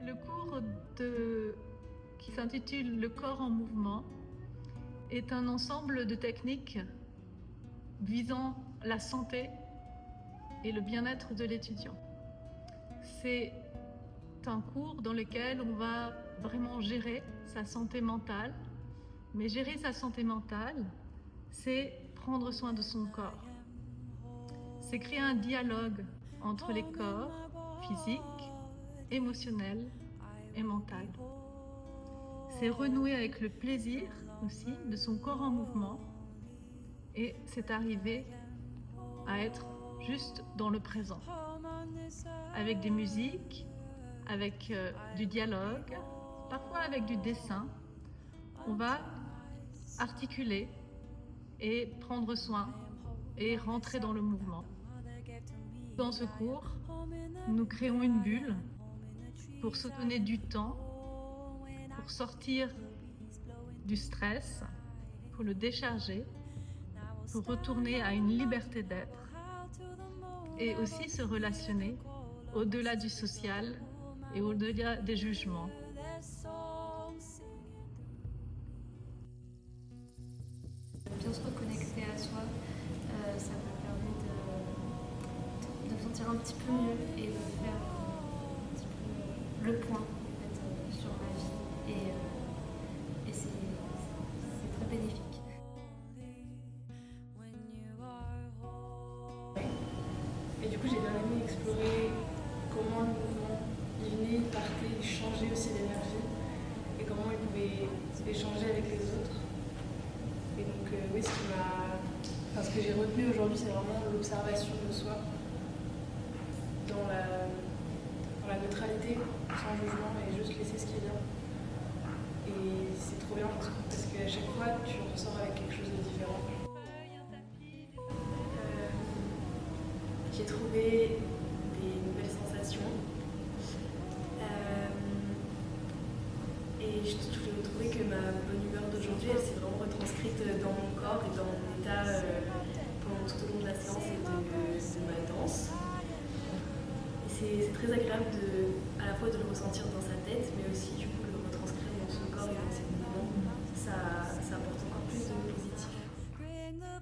Le cours qui s'intitule « Le corps en mouvement » est un ensemble de techniques visant la santé et le bien-être de l'étudiant. C'est un cours dans lequel on va vraiment gérer sa santé mentale, mais gérer sa santé mentale, c'est prendre soin de son corps. C'est créer un dialogue entre les corps physiques, émotionnel et mental. C'est renouer avec le plaisir aussi de son corps en mouvement et c'est arriver à être juste dans le présent. Avec des musiques, avec du dialogue, parfois avec du dessin, on va articuler et prendre soin et rentrer dans le mouvement. Dans ce cours, nous créons une bulle pour se donner du temps, pour sortir du stress, pour le décharger, pour retourner à une liberté d'être et aussi se relationner au-delà du social et au-delà des jugements. Bien se reconnecter à soi, ça me permet de me sentir un petit peu mieux et de faire un petit peu le point en fait, sur ma vie et c'est très bénéfique. Et du coup, j'ai bien aimé explorer comment le mouvement il venait, il partait, il changeait aussi l'énergie et comment il pouvait échanger avec les autres. Et donc, oui, ce que j'ai retenu aujourd'hui, c'est vraiment l'observation de soi dans la neutralité, sans jugement et juste laisser ce qui vient. Et c'est trop bien parce qu'à chaque fois, tu ressors avec quelque chose de différent. J'ai trouvé des nouvelles sensations et je trouvais que ma bonne humeur d'aujourd'hui, elle s'est vraiment retranscrite dans mon corps et dans mon état pendant tout au long de la séance et de ma danse. Et c'est très agréable à la fois de le ressentir dans sa tête, mais aussi du coup le retranscrire dans son corps et dans ses mouvements. Ça apporte encore plus de positif.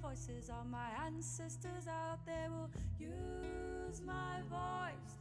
Voices of my ancestors out there will use my voice